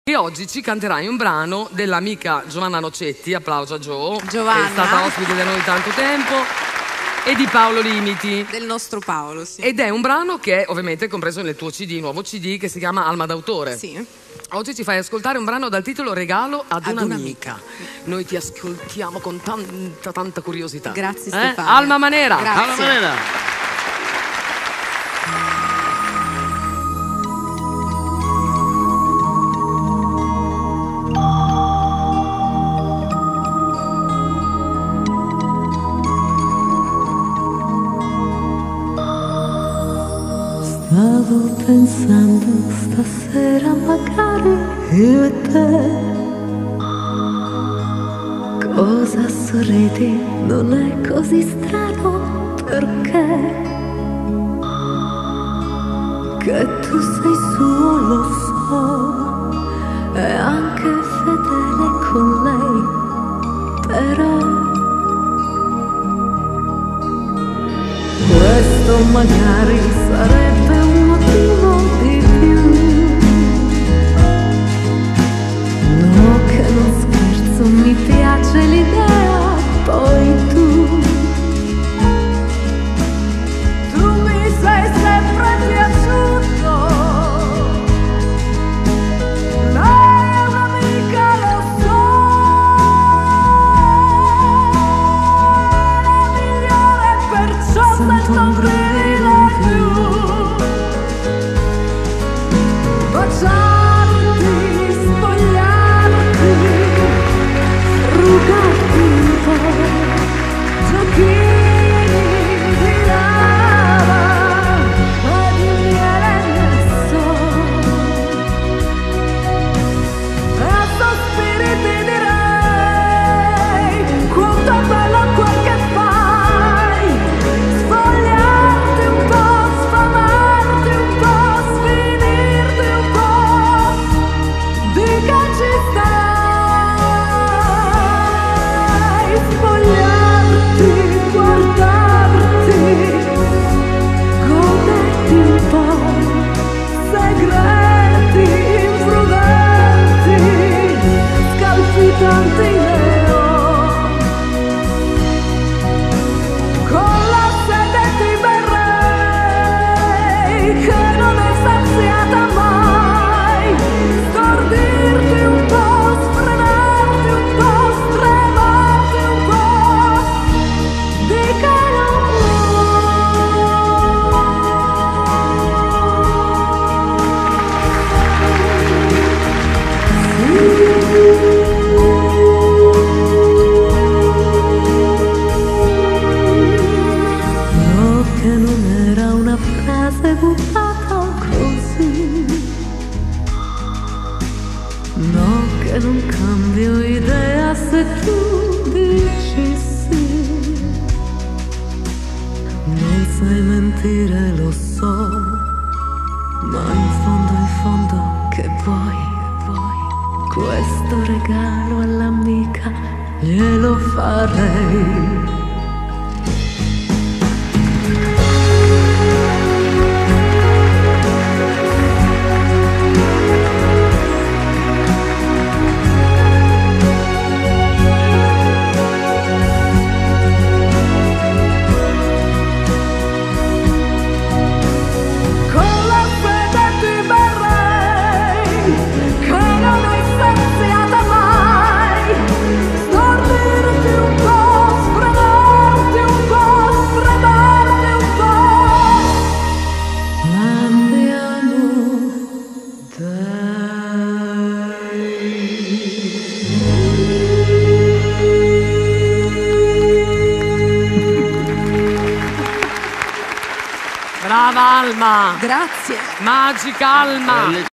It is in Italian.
E oggi ci canterai un brano dell'amica Giovanna Nocetti, applauso a Giovanna, che è stata ospite da noi tanto tempo, e di Paolo Limiti. Del nostro Paolo, sì. Ed è un brano che è ovviamente compreso nel tuo CD, nuovo CD, che si chiama Alma d'autore. Sì. Oggi ci fai ascoltare un brano dal titolo Regalo ad un'amica. Noi ti ascoltiamo con tanta curiosità. Grazie Stefano. Alma Manera. Grazie. Alma Manera. Stavo pensando stasera magari io e te. Cosa sorridi? Non è così strano perché che tu sei suo lo so e anche fedele con lei, però questo magari sarebbe un motivo di più. No, che non scherzo, mi piace l'idea, poi tu mi sei sempre piaciuto. Lei è un'amica, lo so, la migliore, perciò sento un brivido in più. Baciarti, spogliarti, rugarti un po', giochini di lava e di miele messo, e a sospiri ti direi quanto è bello quel che fai. Spogliarti un po', sfamarti un po', sfinirti un po', di che ci stai. Spogliarti, guardarti, goderti un po', segreti imprudenti, scalpitanti nero. Con la sete ti berrei, che non è saziata mai. Stordirti un po', sfrenarti un po', stremarti un po', di che non no, che non era una frase buttata così. No, che non cambio idea se tu dici sì. Non sai mentire, lo so, ma in fondo che vuoi? Questo regalo all'amica glielo farei. Con la fede ti berrei, che non è saziata mai. Stordirti un po', sfrenarti un po', fremarti un po'. Andiamo, dai. Brava Alma, Grazie. magica Alma.